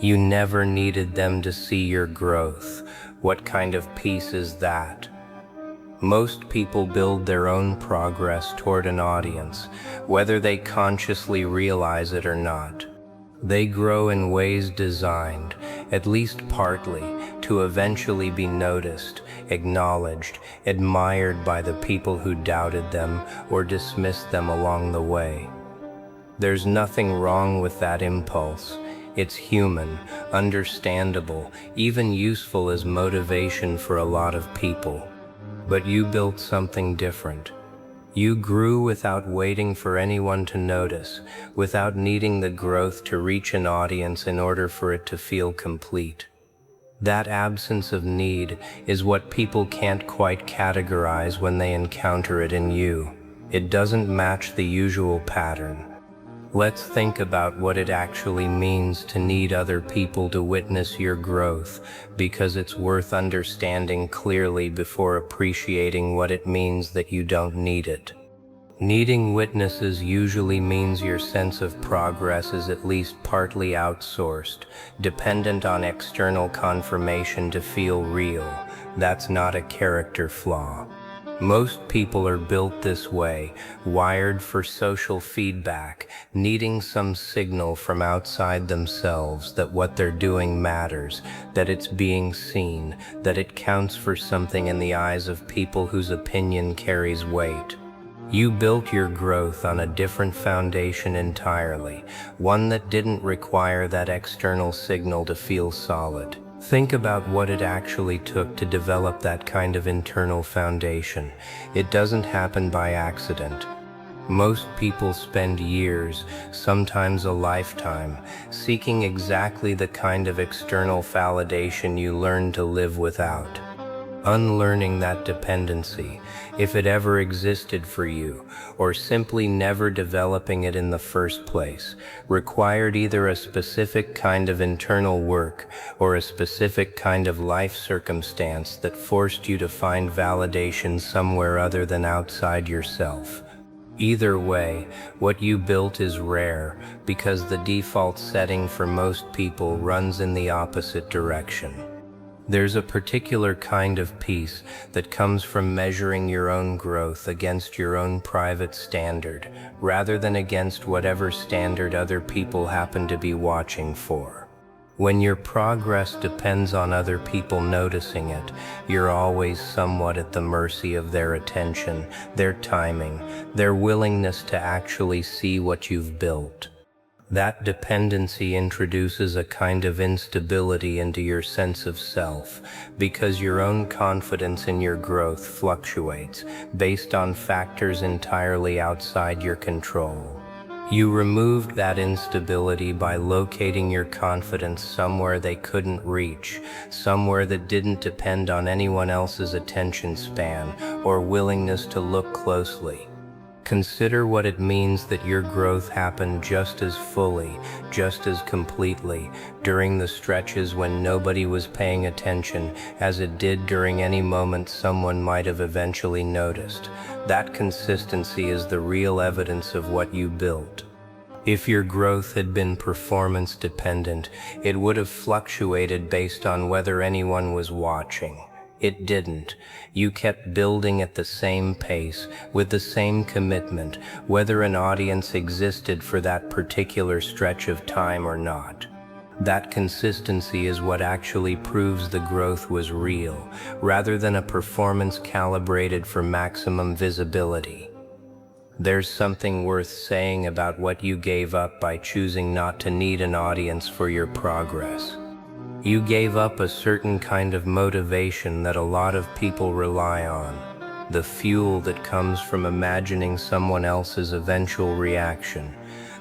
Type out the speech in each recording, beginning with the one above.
You never needed them to see your growth. What kind of peace is that? Most people build their own progress toward an audience, whether they consciously realize it or not. They grow in ways designed, at least partly, to eventually be noticed, acknowledged, admired by the people who doubted them or dismissed them along the way. There's nothing wrong with that impulse. It's human, understandable, even useful as motivation for a lot of people. But you built something different. You grew without waiting for anyone to notice, without needing the growth to reach an audience in order for it to feel complete. That absence of need is what people can't quite categorize when they encounter it in you. It doesn't match the usual pattern. Let's think about what it actually means to need other people to witness your growth, because it's worth understanding clearly before appreciating what it means that you don't need it. Needing witnesses usually means your sense of progress is at least partly outsourced, dependent on external confirmation to feel real. That's not a character flaw. Most people are built this way, wired for social feedback, needing some signal from outside themselves that what they're doing matters, that it's being seen, that it counts for something in the eyes of people whose opinion carries weight. You built your growth on a different foundation entirely, one that didn't require that external signal to feel solid. Think about what it actually took to develop that kind of internal foundation. It doesn't happen by accident. Most people spend years, sometimes a lifetime, seeking exactly the kind of external validation you learn to live without. Unlearning that dependency, if it ever existed for you, or simply never developing it in the first place, required either a specific kind of internal work or a specific kind of life circumstance that forced you to find validation somewhere other than outside yourself. Either way, what you built is rare, because the default setting for most people runs in the opposite direction. There's a particular kind of peace that comes from measuring your own growth against your own private standard, rather than against whatever standard other people happen to be watching for. When your progress depends on other people noticing it, you're always somewhat at the mercy of their attention, their timing, their willingness to actually see what you've built. That dependency introduces a kind of instability into your sense of self, because your own confidence in your growth fluctuates based on factors entirely outside your control. You removed that instability by locating your confidence somewhere they couldn't reach, somewhere that didn't depend on anyone else's attention span or willingness to look closely. Consider what it means that your growth happened just as fully, just as completely, during the stretches when nobody was paying attention as it did during any moment someone might have eventually noticed. That consistency is the real evidence of what you built. If your growth had been performance dependent, it would have fluctuated based on whether anyone was watching. It didn't. You kept building at the same pace, with the same commitment, whether an audience existed for that particular stretch of time or not. That consistency is what actually proves the growth was real, rather than a performance calibrated for maximum visibility. There's something worth saying about what you gave up by choosing not to need an audience for your progress. You gave up a certain kind of motivation that a lot of people rely on, the fuel that comes from imagining someone else's eventual reaction,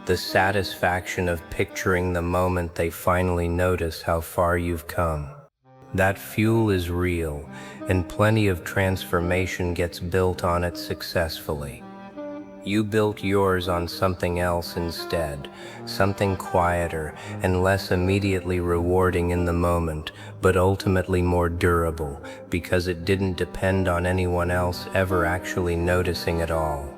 the satisfaction of picturing the moment they finally notice how far you've come. That fuel is real, and plenty of transformation gets built on it successfully. You built yours on something else instead, something quieter and less immediately rewarding in the moment, but ultimately more durable, because it didn't depend on anyone else ever actually noticing at all.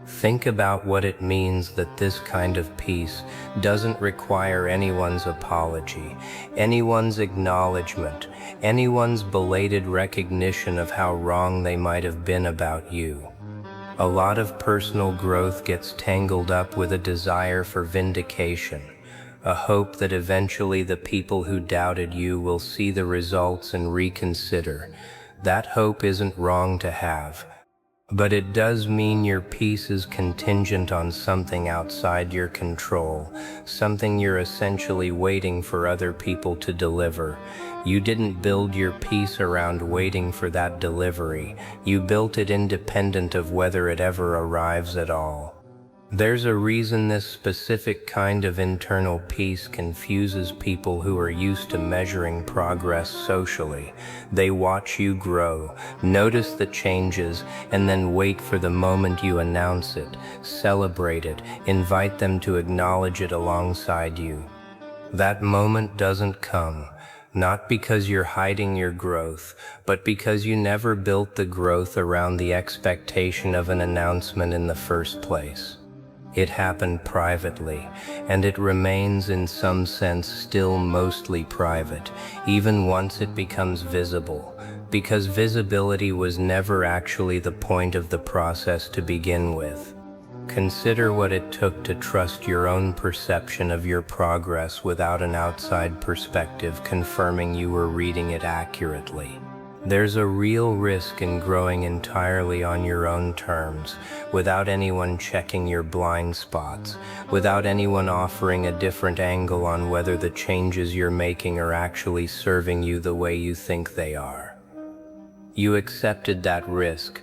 Think about what it means that this kind of peace doesn't require anyone's apology, anyone's acknowledgement, anyone's belated recognition of how wrong they might have been about you. A lot of personal growth gets tangled up with a desire for vindication, a hope that eventually the people who doubted you will see the results and reconsider. That hope isn't wrong to have. But it does mean your peace is contingent on something outside your control, something you're essentially waiting for other people to deliver. You didn't build your peace around waiting for that delivery. You built it independent of whether it ever arrives at all. There's a reason this specific kind of internal peace confuses people who are used to measuring progress socially. They watch you grow, notice the changes, and then wait for the moment you announce it, celebrate it, invite them to acknowledge it alongside you. That moment doesn't come, not because you're hiding your growth, but because you never built the growth around the expectation of an announcement in the first place. It happened privately, and it remains in some sense still mostly private, even once it becomes visible, because visibility was never actually the point of the process to begin with. Consider what it took to trust your own perception of your progress without an outside perspective confirming you were reading it accurately. There's a real risk in growing entirely on your own terms, without anyone checking your blind spots, without anyone offering a different angle on whether the changes you're making are actually serving you the way you think they are. You accepted that risk,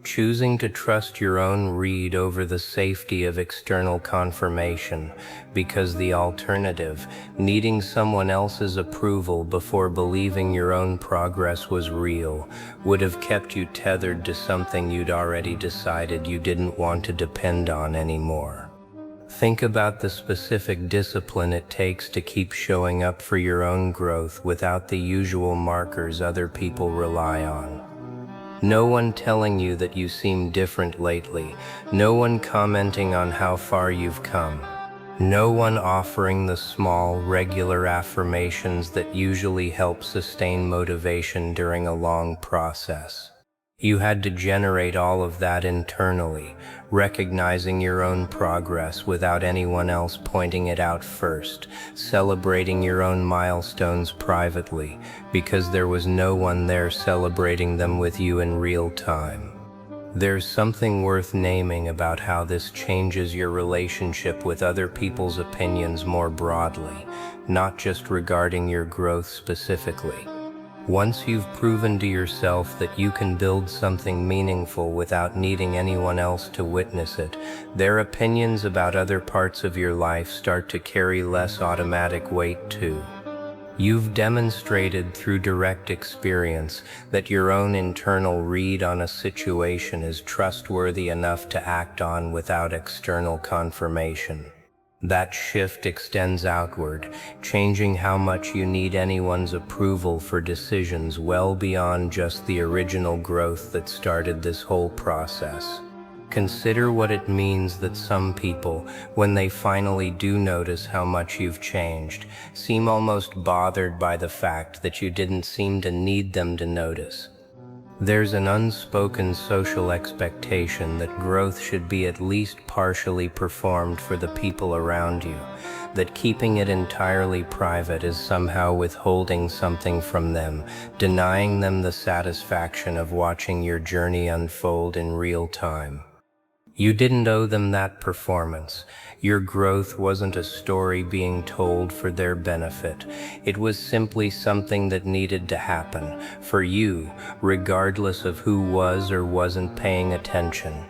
choosing to trust your own read over the safety of external confirmation, because the alternative, needing someone else's approval before believing your own progress was real, would have kept you tethered to something you'd already decided you didn't want to depend on anymore. Think about the specific discipline it takes to keep showing up for your own growth without the usual markers other people rely on. No one telling you that you seem different lately, no one commenting on how far you've come, no one offering the small, regular affirmations that usually help sustain motivation during a long process. You had to generate all of that internally, recognizing your own progress without anyone else pointing it out first, celebrating your own milestones privately, because there was no one there celebrating them with you in real time. There's something worth naming about how this changes your relationship with other people's opinions more broadly, not just regarding your growth specifically. Once you've proven to yourself that you can build something meaningful without needing anyone else to witness it, their opinions about other parts of your life start to carry less automatic weight too. You've demonstrated through direct experience that your own internal read on a situation is trustworthy enough to act on without external confirmation. That shift extends outward, changing how much you need anyone's approval for decisions well beyond just the original growth that started this whole process. Consider what it means that some people, when they finally do notice how much you've changed, seem almost bothered by the fact that you didn't seem to need them to notice. There's an unspoken social expectation that growth should be at least partially performed for the people around you, that keeping it entirely private is somehow withholding something from them, denying them the satisfaction of watching your journey unfold in real time. You didn't owe them that performance. Your growth wasn't a story being told for their benefit. It was simply something that needed to happen, for you, regardless of who was or wasn't paying attention.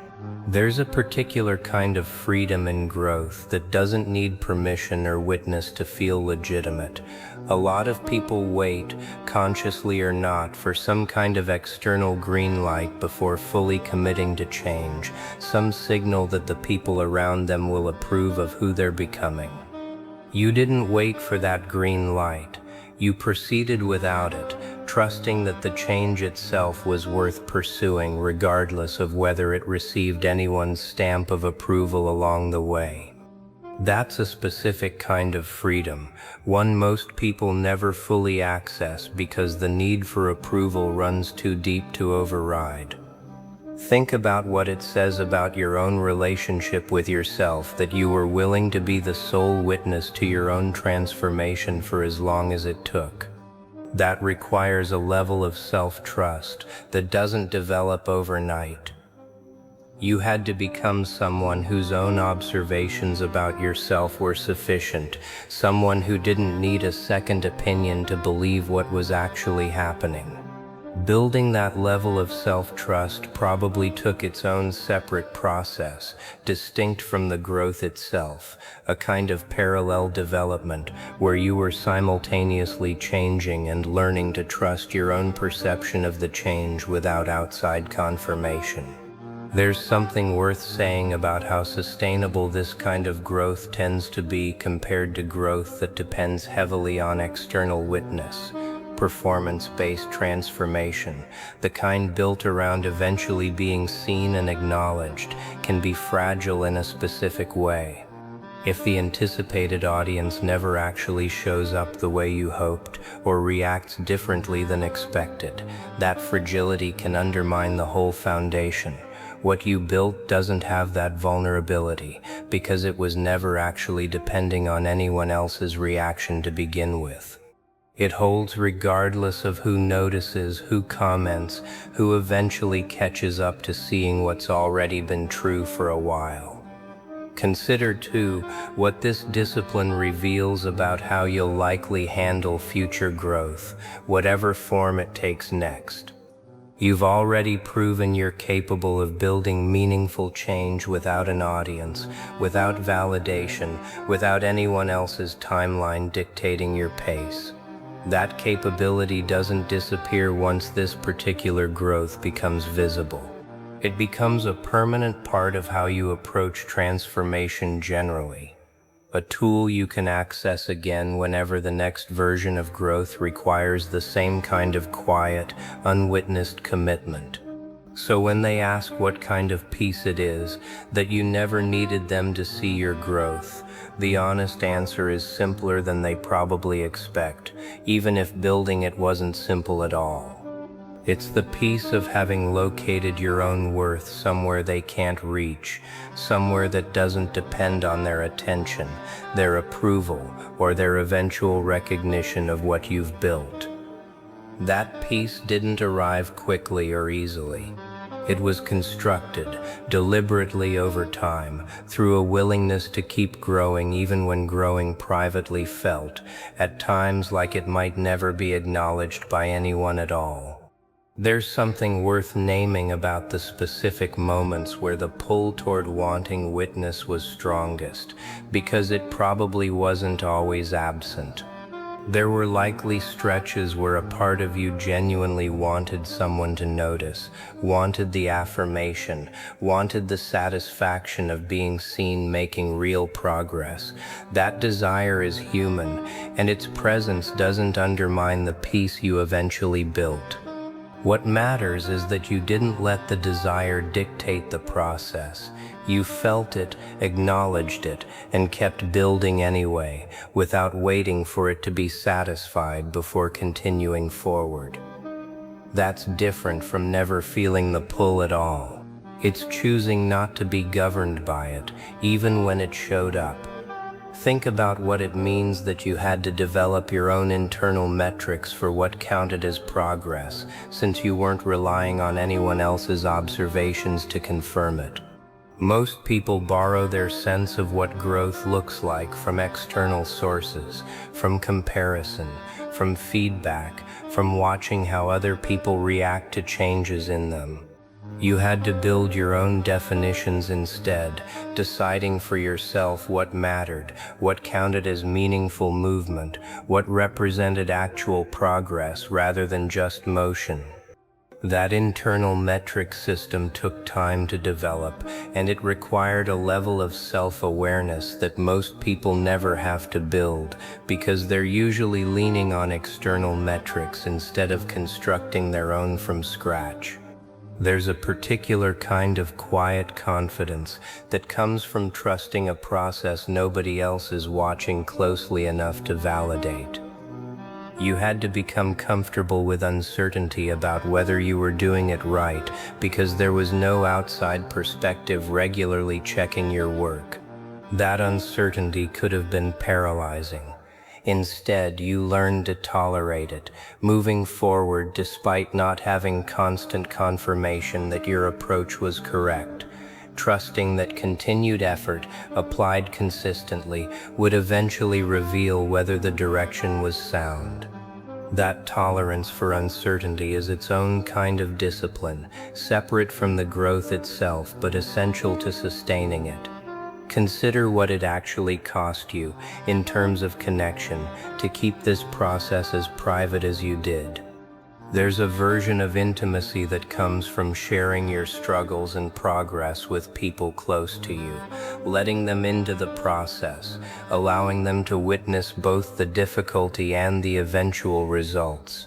There's a particular kind of freedom in growth that doesn't need permission or witness to feel legitimate. A lot of people wait, consciously or not, for some kind of external green light before fully committing to change, some signal that the people around them will approve of who they're becoming. You didn't wait for that green light. You proceeded without it, trusting that the change itself was worth pursuing regardless of whether it received anyone's stamp of approval along the way. That's a specific kind of freedom, one most people never fully access because the need for approval runs too deep to override. Think about what it says about your own relationship with yourself that you were willing to be the sole witness to your own transformation for as long as it took. That requires a level of self-trust that doesn't develop overnight. You had to become someone whose own observations about yourself were sufficient, someone who didn't need a second opinion to believe what was actually happening. Building that level of self-trust probably took its own separate process, distinct from the growth itself, a kind of parallel development where you were simultaneously changing and learning to trust your own perception of the change without outside confirmation. There's something worth saying about how sustainable this kind of growth tends to be compared to growth that depends heavily on external witness. Performance-based transformation, the kind built around eventually being seen and acknowledged, can be fragile in a specific way. If the anticipated audience never actually shows up the way you hoped or reacts differently than expected, that fragility can undermine the whole foundation. What you built doesn't have that vulnerability because it was never actually depending on anyone else's reaction to begin with. It holds regardless of who notices, who comments, who eventually catches up to seeing what's already been true for a while. Consider, too, what this discipline reveals about how you'll likely handle future growth, whatever form it takes next. You've already proven you're capable of building meaningful change without an audience, without validation, without anyone else's timeline dictating your pace. That capability doesn't disappear once this particular growth becomes visible. It becomes a permanent part of how you approach transformation generally, a tool you can access again whenever the next version of growth requires the same kind of quiet, unwitnessed commitment. So when they ask what kind of peace it is, that you never needed them to see your growth, the honest answer is simpler than they probably expect, even if building it wasn't simple at all. It's the peace of having located your own worth somewhere they can't reach, somewhere that doesn't depend on their attention, their approval, or their eventual recognition of what you've built. That peace didn't arrive quickly or easily. It was constructed, deliberately over time, through a willingness to keep growing even when growing privately felt, at times like it might never be acknowledged by anyone at all. There's something worth naming about the specific moments where the pull toward wanting witness was strongest, because it probably wasn't always absent. There were likely stretches where a part of you genuinely wanted someone to notice, wanted the affirmation, wanted the satisfaction of being seen making real progress. That desire is human, and its presence doesn't undermine the peace you eventually built. What matters is that you didn't let the desire dictate the process. You felt it, acknowledged it, and kept building anyway, without waiting for it to be satisfied before continuing forward. That's different from never feeling the pull at all. It's choosing not to be governed by it, even when it showed up. Think about what it means that you had to develop your own internal metrics for what counted as progress, since you weren't relying on anyone else's observations to confirm it. Most people borrow their sense of what growth looks like from external sources, from comparison, from feedback, from watching how other people react to changes in them. You had to build your own definitions instead, deciding for yourself what mattered, what counted as meaningful movement, what represented actual progress rather than just motion. That internal metric system took time to develop, and it required a level of self-awareness that most people never have to build, because they're usually leaning on external metrics instead of constructing their own from scratch. There's a particular kind of quiet confidence that comes from trusting a process nobody else is watching closely enough to validate. You had to become comfortable with uncertainty about whether you were doing it right, because there was no outside perspective regularly checking your work. That uncertainty could have been paralyzing. Instead, you learned to tolerate it, moving forward despite not having constant confirmation that your approach was correct, trusting that continued effort, applied consistently, would eventually reveal whether the direction was sound. That tolerance for uncertainty is its own kind of discipline, separate from the growth itself but essential to sustaining it. Consider what it actually cost you, in terms of connection, to keep this process as private as you did. There's a version of intimacy that comes from sharing your struggles and progress with people close to you, letting them into the process, allowing them to witness both the difficulty and the eventual results.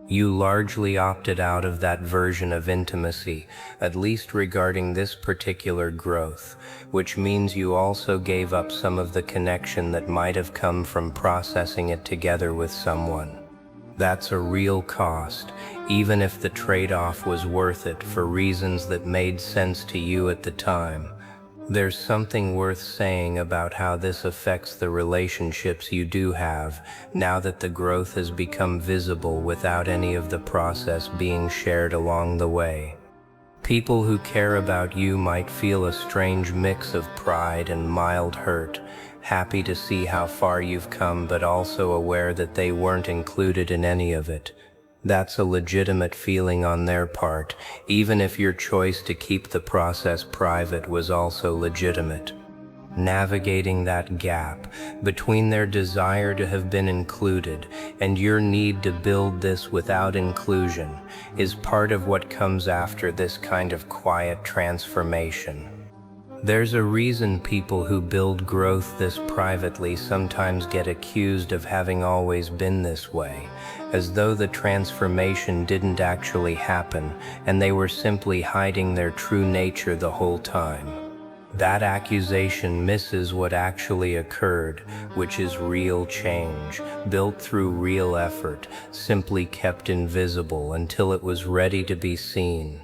You largely opted out of that version of intimacy, at least regarding this particular growth, which means you also gave up some of the connection that might have come from processing it together with someone. That's a real cost, even if the trade-off was worth it for reasons that made sense to you at the time. There's something worth saying about how this affects the relationships you do have, now that the growth has become visible without any of the process being shared along the way. People who care about you might feel a strange mix of pride and mild hurt, happy to see how far you've come but also aware that they weren't included in any of it. That's a legitimate feeling on their part, even if your choice to keep the process private was also legitimate. Navigating that gap between their desire to have been included and your need to build this without inclusion is part of what comes after this kind of quiet transformation. There's a reason people who build growth this privately sometimes get accused of having always been this way, as though the transformation didn't actually happen and they were simply hiding their true nature the whole time. That accusation misses what actually occurred, which is real change, built through real effort, simply kept invisible until it was ready to be seen.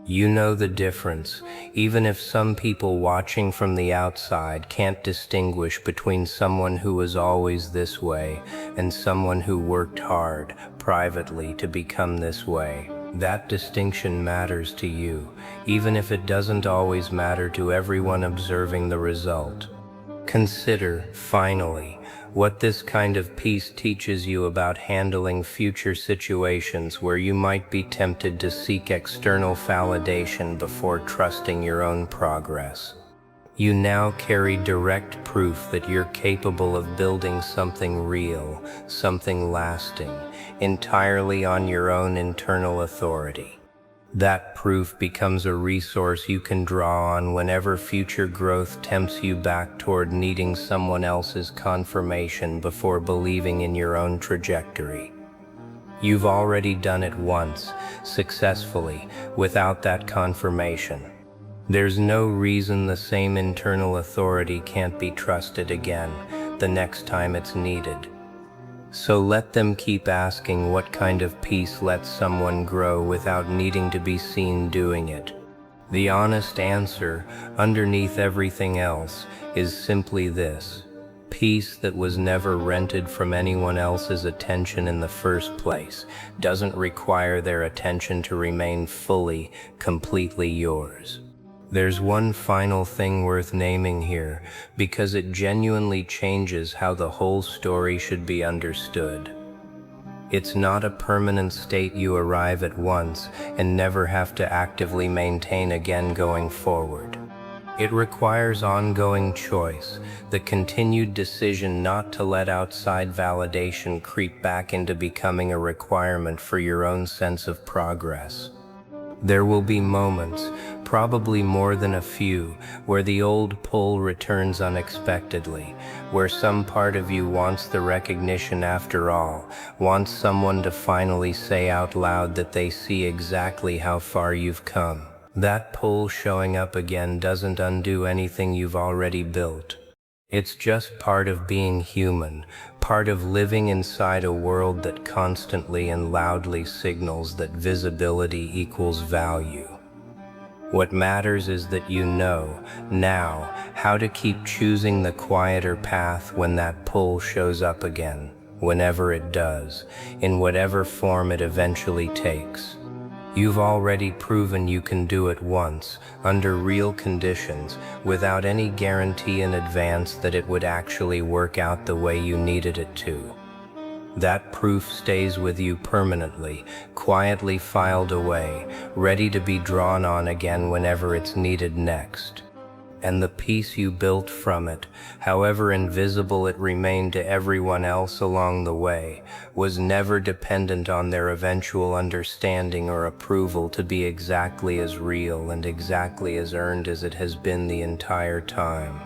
You know the difference, even if some people watching from the outside can't distinguish between someone who was always this way and someone who worked hard, privately, to become this way. That distinction matters to you, even if it doesn't always matter to everyone observing the result. Consider, finally, what this kind of peace teaches you about handling future situations where you might be tempted to seek external validation before trusting your own progress. You now carry direct proof that you're capable of building something real, something lasting, entirely on your own internal authority. That proof becomes a resource you can draw on whenever future growth tempts you back toward needing someone else's confirmation before believing in your own trajectory. You've already done it once, successfully, without that confirmation. There's no reason the same internal authority can't be trusted again, the next time it's needed. So let them keep asking what kind of peace lets someone grow without needing to be seen doing it. The honest answer, underneath everything else, is simply this: peace that was never rented from anyone else's attention in the first place doesn't require their attention to remain fully, completely yours. There's one final thing worth naming here, because it genuinely changes how the whole story should be understood. It's not a permanent state you arrive at once and never have to actively maintain again going forward. It requires ongoing choice, the continued decision not to let outside validation creep back into becoming a requirement for your own sense of progress. There will be moments, probably more than a few, where the old pull returns unexpectedly, where some part of you wants the recognition after all, wants someone to finally say out loud that they see exactly how far you've come. That pull showing up again doesn't undo anything you've already built. It's just part of being human, part of living inside a world that constantly and loudly signals that visibility equals value. What matters is that you know, now, how to keep choosing the quieter path when that pull shows up again, whenever it does, in whatever form it eventually takes. You've already proven you can do it once, under real conditions, without any guarantee in advance that it would actually work out the way you needed it to. That proof stays with you permanently, quietly filed away, ready to be drawn on again whenever it's needed next. And the peace you built from it, however invisible it remained to everyone else along the way, was never dependent on their eventual understanding or approval to be exactly as real and exactly as earned as it has been the entire time.